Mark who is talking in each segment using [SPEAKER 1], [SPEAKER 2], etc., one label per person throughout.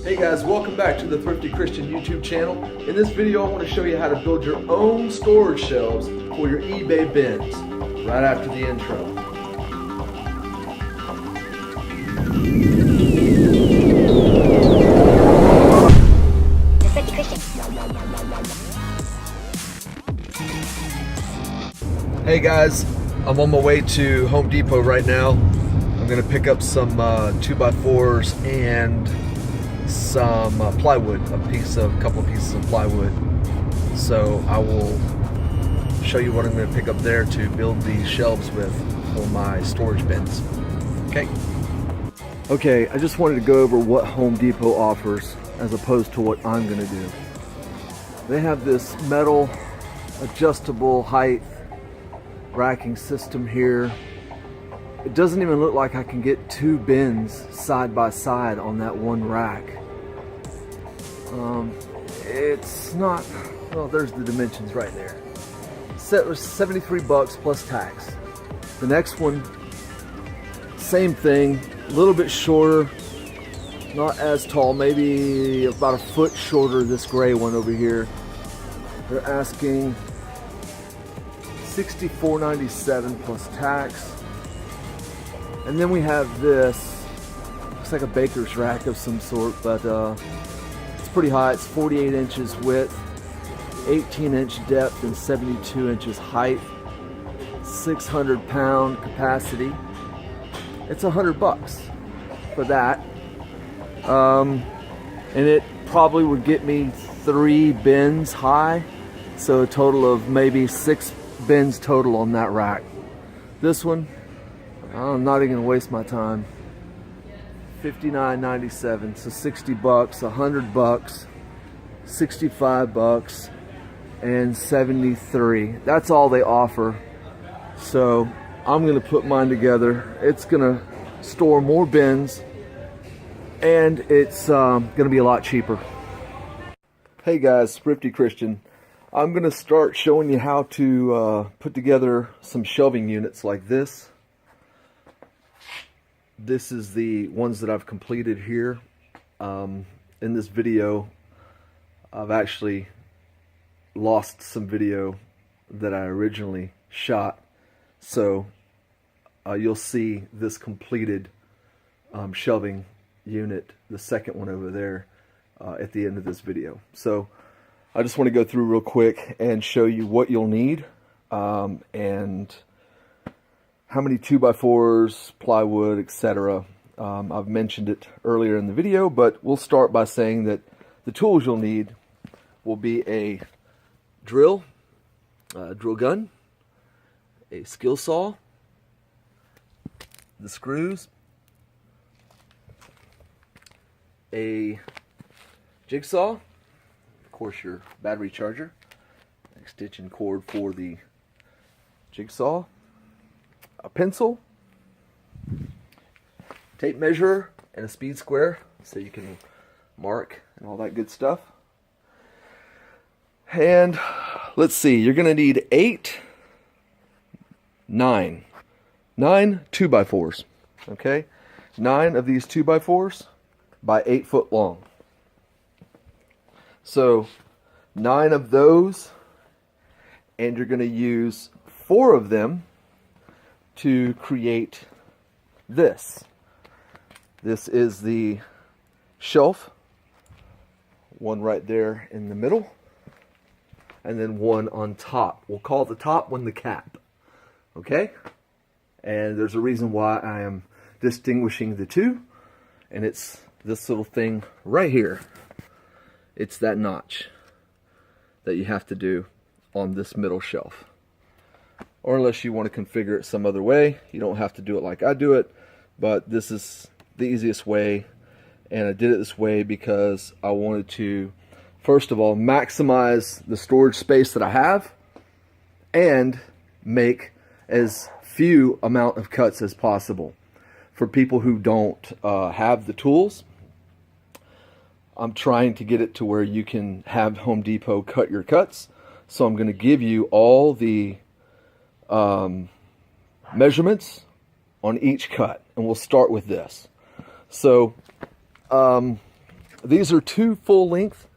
[SPEAKER 1] Hey guys, welcome back to the Thrifty Christian YouTube channel. In this video I want to show you how to build your own storage shelves for your eBay bins, right after the intro.
[SPEAKER 2] The Thrifty Christian.
[SPEAKER 1] Hey guys, I'm on my way to Home Depot right now. I'm going to pick up some 2x4s and some plywood, a couple of pieces of plywood. So I will show you what I'm going to pick up there to build these shelves with for my storage bins. Okay, I just wanted to go over what Home Depot offers as opposed to what I'm going to do. They have this metal adjustable height racking system here. It doesn't even look like I can get two bins side by side on that one rack. It's not, well, there's the dimensions right there. Set was $73 plus tax. The next one, same thing, a little bit shorter, not as tall, maybe about a foot shorter, this gray one over here. They're asking $64.97 plus tax. And then we have this, looks like a baker's rack of some sort, but it's pretty high. It's 48 inches width, 18-inch depth, and 72 inches height. 600-pound capacity. It's $100 for that. And it probably would get me 3 bins high, so a total of maybe 6 bins total on that rack. This one, I'm not even gonna waste my time. $59.97, so $60, $100, $65, and 73. That's all they offer. So I'm gonna put mine together. It's gonna store more bins, and it's gonna be a lot cheaper. Hey guys, Thrifty Christian. I'm gonna start showing you how to put together some shelving units like this. This is the ones that I've completed here. In this video, I've actually lost some video that I originally shot. So you'll see this completed shelving unit, the second one over there, at the end of this video. So I just want to go through real quick and show you what you'll need and how many 2x4s, plywood, etc. I've mentioned it earlier in the video, but we'll start by saying that the tools you'll need will be a drill gun, a skill saw, the screws, a jigsaw, of course your battery charger, extension cord for the jigsaw, a pencil, tape measure, and a speed square so you can mark and all that good stuff. And let's see, you're going to need 9 2x4s, okay? 9 of these 2x4s by 8 foot long. So 9 of those, and you're going to use 4 of them to create this. This is the shelf, one right there in the middle, and then one on top. We'll call the top one the cap, okay? And there's a reason why I am distinguishing the two, and it's this little thing right here. It's that notch that you have to do on this middle shelf. Or unless you want to configure it some other way, you don't have to do it like I do it, but this is the easiest way, and I did it this way because I wanted to, first of all, maximize the storage space that I have and make as few amount of cuts as possible. For people who don't have the tools, I'm trying to get it to where you can have Home Depot cut your cuts. So I'm going to give you all the measurements on each cut, and we'll start with this. So These are 2 full length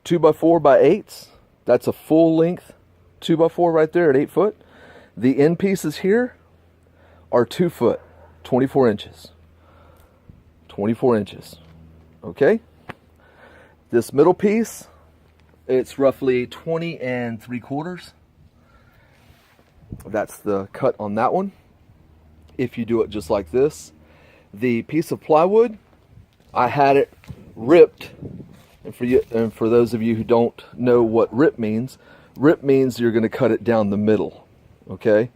[SPEAKER 1] 2x4 by 8s. That's a full length 2x4 right there at 8 foot. The end pieces here are 2 foot, 24 inches. 24 inches. Okay? This middle piece, it's roughly 20 3/4. That's the cut on that one. If you do it just like this. The piece of plywood, I had it ripped. And for those of you who don't know what rip means you're going to cut it down the middle. Okay?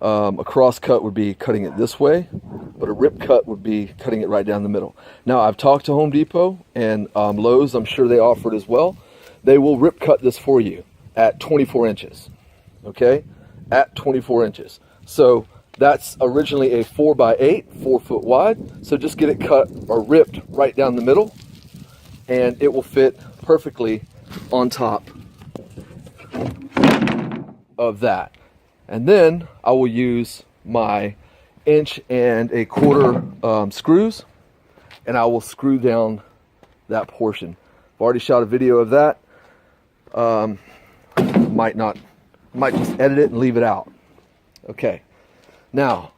[SPEAKER 1] A cross cut would be cutting it this way, but a rip cut would be cutting it right down the middle. Now, I've talked to Home Depot and Lowe's. I'm sure they offer it as well. They will rip cut this for you at 24 inches. Okay? At 24 inches. So that's originally a 4x8, 4 foot wide. So just get it cut or ripped right down the middle, and it will fit perfectly on top of that. And then I will use my 1 1/4 screws, and I will screw down that portion. I've already shot a video of that. Might just edit it and leave it out. Okay. Now,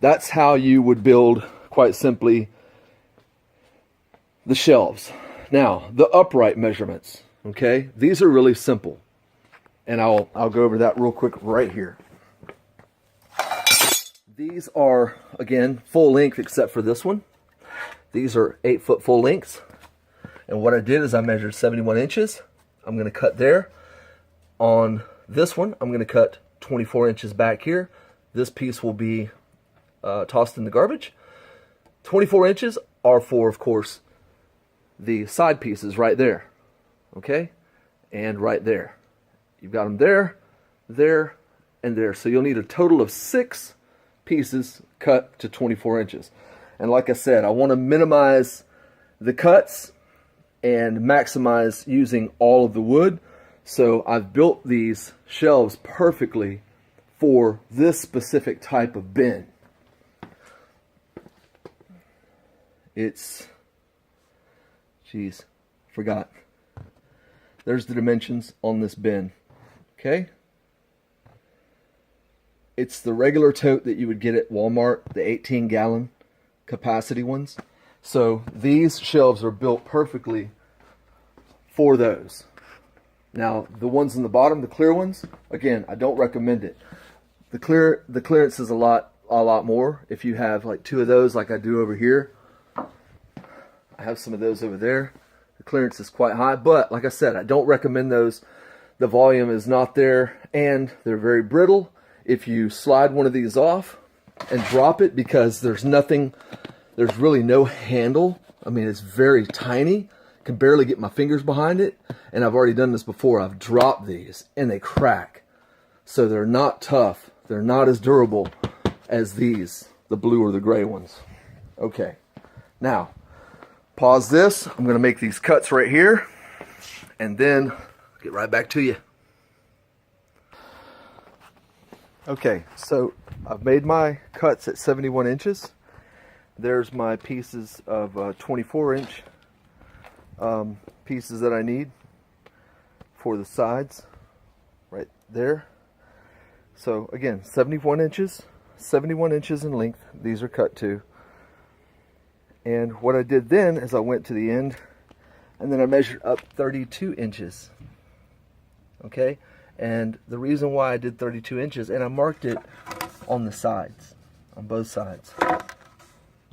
[SPEAKER 1] that's how you would build, quite simply, the shelves. Now, the upright measurements. Okay, these are really simple, and I'll go over that real quick right here. These are, again, full length except for this one. These are 8 foot full lengths, and what I did is I measured 71 inches. I'm going to cut there. On this one, I'm going to cut 24 inches back here. This piece will be tossed in the garbage. 24 inches are for, of course, the side pieces right there. Okay? And right there. You've got them there, there, and there. So you'll need a total of 6 pieces cut to 24 inches. And like I said, I want to minimize the cuts and maximize using all of the wood. So I've built these shelves perfectly for this specific type of bin. It's, geez, forgot. There's the dimensions on this bin. Okay? It's the regular tote that you would get at Walmart, the 18-gallon capacity ones. So these shelves are built perfectly for those. Now, the ones in the bottom, the clear ones, again, I don't recommend it. The clearance is a lot more. If you have like 2 of those, like I do over here, I have some of those over there. The clearance is quite high, but like I said, I don't recommend those. The volume is not there, and they're very brittle. If you slide one of these off and drop it, because there's really no handle. I mean, it's very tiny. Can barely get my fingers behind it, and I've already done this before. I've dropped these and they crack. So they're not tough. They're not as durable as these, the blue or the gray ones. Okay, now pause this. I'm going to make these cuts right here, and then get right back to you. Okay, so I've made my cuts at 71 inches. There's my pieces of 24-inch pieces that I need for the sides right there. So again, 71 inches in length. These are cut to. And what I did then is I went to the end, and then I measured up 32 inches. Okay? And the reason why I did 32 inches, and I marked it on the sides, on both sides.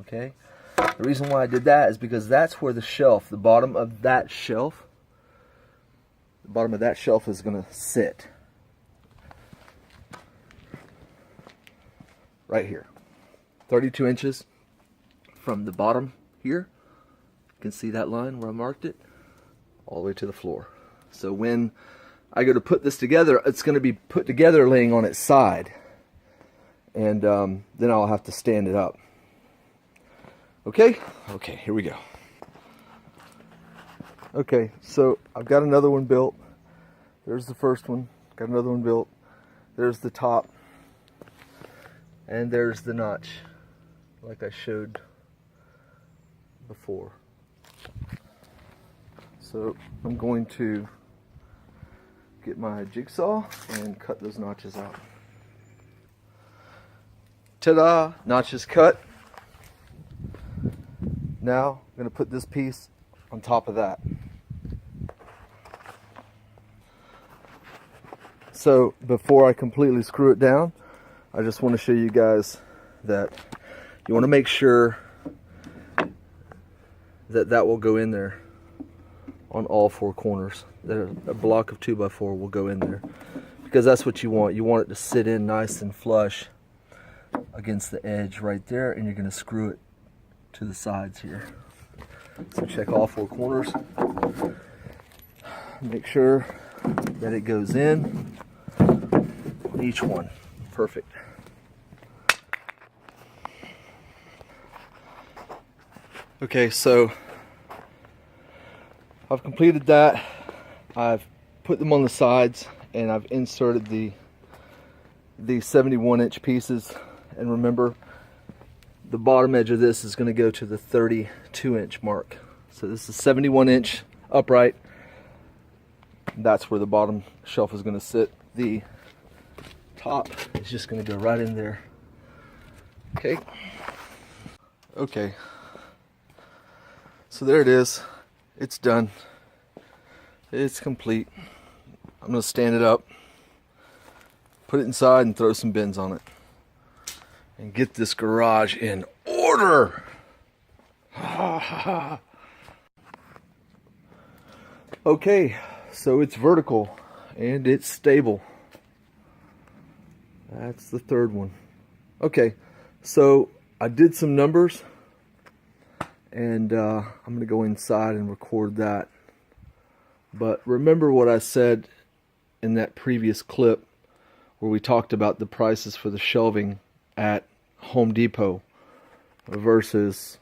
[SPEAKER 1] Okay? The reason why I did that is because that's where the shelf, the bottom of that shelf is going to sit. Right here. 32 inches from the bottom here. You can see that line where I marked it, all the way to the floor. So when I go to put this together, it's going to be put together laying on its side. And then I'll have to stand it up. Okay? Okay, here we go. Okay, so I've got another one built. There's the first one. Got another one built. There's the top. And there's the notch, like I showed before. So I'm going to get my jigsaw and cut those notches out. Ta-da! Notches cut. Now I'm going to put this piece on top of that. So before I completely screw it down, I just want to show you guys that you want to make sure that that will go in there on all four corners. That a block of 2x4 will go in there, because that's what you want. You want it to sit in nice and flush against the edge right there, and you're going to screw it to the sides here. So check all four corners. Make sure that it goes in on each one. Perfect. Okay, so I've completed that. I've put them on the sides, and I've inserted the 71-inch pieces. And remember, the bottom edge of this is going to go to the 32-inch mark. So this is 71-inch upright. That's where the bottom shelf is going to sit. The top is just going to go right in there. Okay. Okay. So there it is. It's done. It's complete. I'm going to stand it up, put it inside, and throw some bins on it, and get this garage in order. Okay, so it's vertical and it's stable. That's the third one. Okay, so I did some numbers, and I'm going to go inside and record that. But remember what I said in that previous clip where we talked about the prices for the shelving at Home Depot versus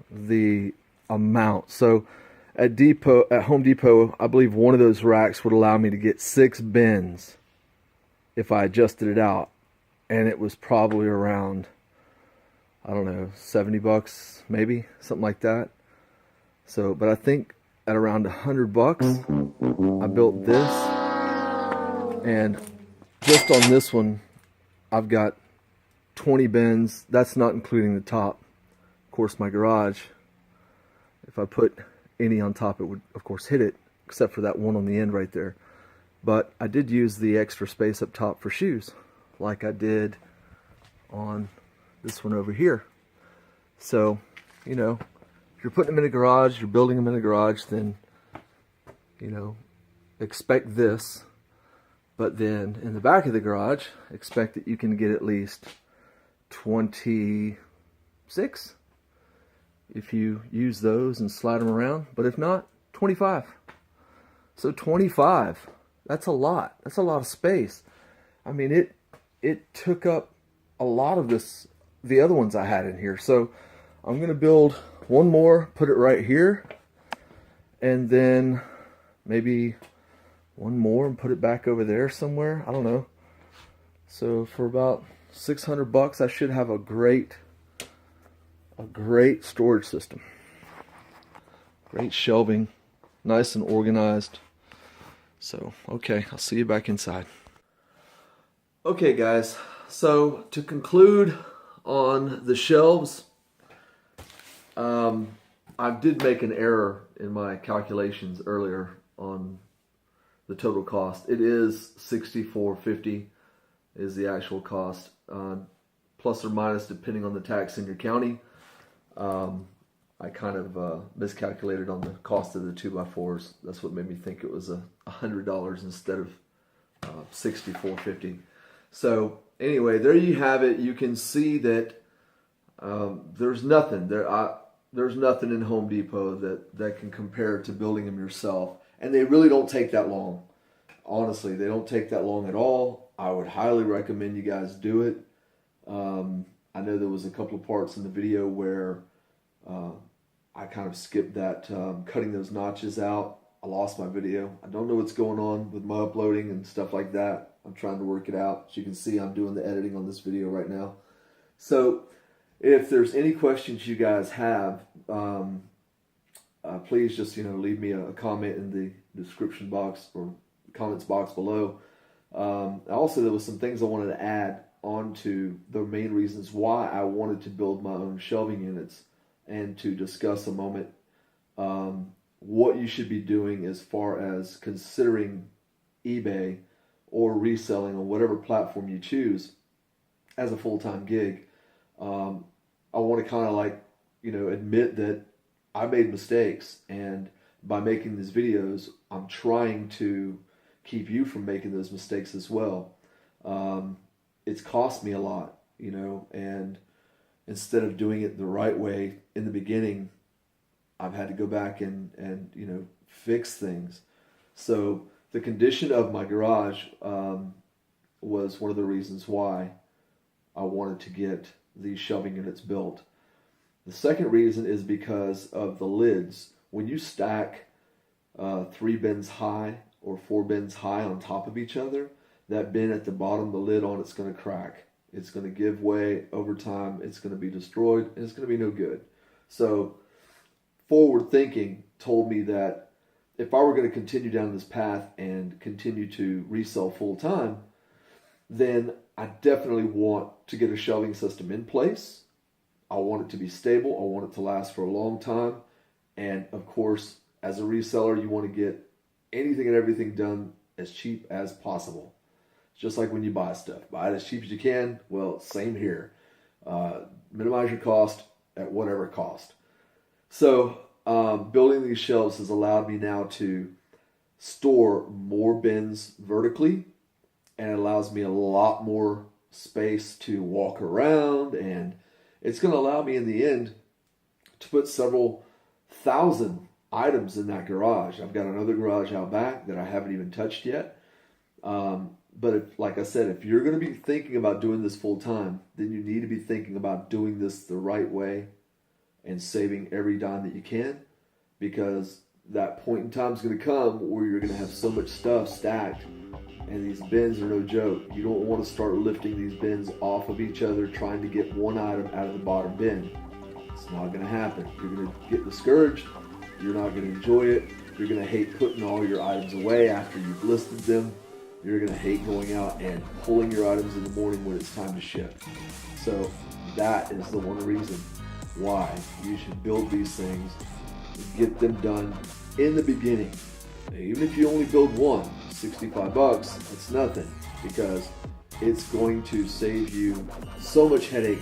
[SPEAKER 1] the amount. So at Home Depot, I believe one of those racks would allow me to get 6 bins if I adjusted it out, and it was probably around, I don't know, $70 maybe, something like that. So, but I think at around $100 I built this, and just on this one I've got 20 bins. That's not including the top. Of course, my garage, if I put any on top, it would of course hit it, except for that one on the end right there. But I did use the extra space up top for shoes, like I did on this one over here. So, you know, if you're putting them in a garage, you're building them in a garage, then, you know, expect this. But then in the back of the garage, expect that you can get at least 26 if you use those and slide them around. But if not, 25. So 25, that's a lot. That's a lot of space. I mean, it took up a lot of the other ones I had in here. So I'm going to build one more, put it right here, and then maybe one more and put it back over there somewhere. I don't know. So for about $600, I should have a great storage system. Great shelving, nice and organized. So, okay, I'll see you back inside. Okay, guys, so to conclude on the shelves, I did make an error in my calculations earlier on the total cost. It is $64.50 is the actual cost, plus or minus depending on the tax in your county. I kind of miscalculated on the cost of the 2x4s. That's what made me think it was $100 instead of $64.50. So anyway, there you have it. You can see that there's nothing there. There's nothing in Home Depot that can compare to building them yourself, and they really don't take that long. Honestly, they don't take that long at all. I would highly recommend you guys do it. I know there was a couple of parts in the video where I kind of skipped that cutting those notches out. I lost my video. I don't know what's going on with my uploading and stuff like that. I'm trying to work it out. As you can see, I'm doing the editing on this video right now. So if there's any questions you guys have, please just leave me a comment in the description box or comments box below. Also, there was some things I wanted to add on to the main reasons why I wanted to build my own shelving units, and to discuss a moment what you should be doing as far as considering eBay or reselling on whatever platform you choose as a full-time gig. I want to kind of admit that I made mistakes, and by making these videos, I'm trying to keep you from making those mistakes as well. It's cost me a lot, and instead of doing it the right way in the beginning, I've had to go back and fix things. So the condition of my garage was one of the reasons why I wanted to get these shelving units built. The second reason is because of the lids. When you stack 3 bins high or 4 bins high on top of each other, that bin at the bottom, the lid on it's going to crack. It's going to give way over time. It's going to be destroyed, and it's going to be no good. So forward thinking told me that if I were going to continue down this path and continue to resell full time, then I definitely want to get a shelving system in place. I want it to be stable. I want it to last for a long time. And of course, as a reseller, you want to get anything and everything done as cheap as possible. It's just like when you buy stuff. Buy it as cheap as you can. Well, same here. Minimize your cost at whatever cost. So building these shelves has allowed me now to store more bins vertically, and it allows me a lot more space to walk around, and it's going to allow me in the end to put several thousand items in that garage. I've got another garage out back that I haven't even touched yet. But like I said, if you're going to be thinking about doing this full time, then you need to be thinking about doing this the right way and saving every dime that you can, because that point in time is going to come where you're going to have so much stuff stacked, and these bins are no joke. You don't want to start lifting these bins off of each other trying to get one item out of the bottom bin. It's not going to happen. You're going to get discouraged. You're not going to enjoy it. You're going to hate putting all your items away after you've listed them. You're going to hate going out and pulling your items in the morning when it's time to ship. So that is the one reason why you should build these things, get them done in the beginning. Even if you only build one, $65, that's nothing, because it's going to save you so much headache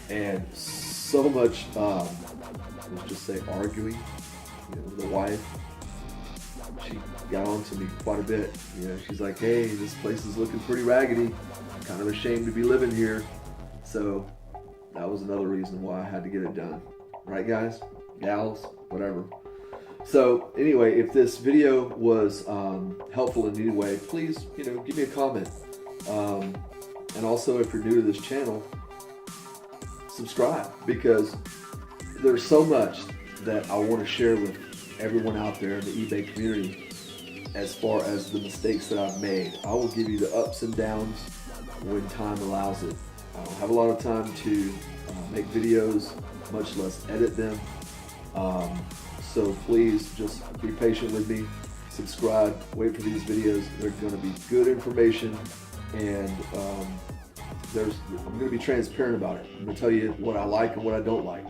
[SPEAKER 1] and so much, let's just say, arguing. The wife, she got on to me quite a bit. She's like, hey, this place is looking pretty raggedy. I'm kind of ashamed to be living here. So that was another reason why I had to get it done. Right, guys? Gals? Whatever. So anyway, if this video was helpful in any way, please, give me a comment. And also, if you're new to this channel, subscribe, because there's so much that I want to share with everyone out there in the eBay community as far as the mistakes that I've made. I will give you the ups and downs when time allows it. I don't have a lot of time to make videos, much less edit them. So please just be patient with me, subscribe, wait for these videos. They're going to be good information, and I'm going to be transparent about it. I'm going to tell you what I like and what I don't like.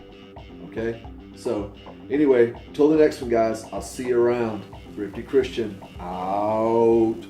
[SPEAKER 1] Okay? So anyway, till the next one, guys, I'll see you around. Thrifty Christian out.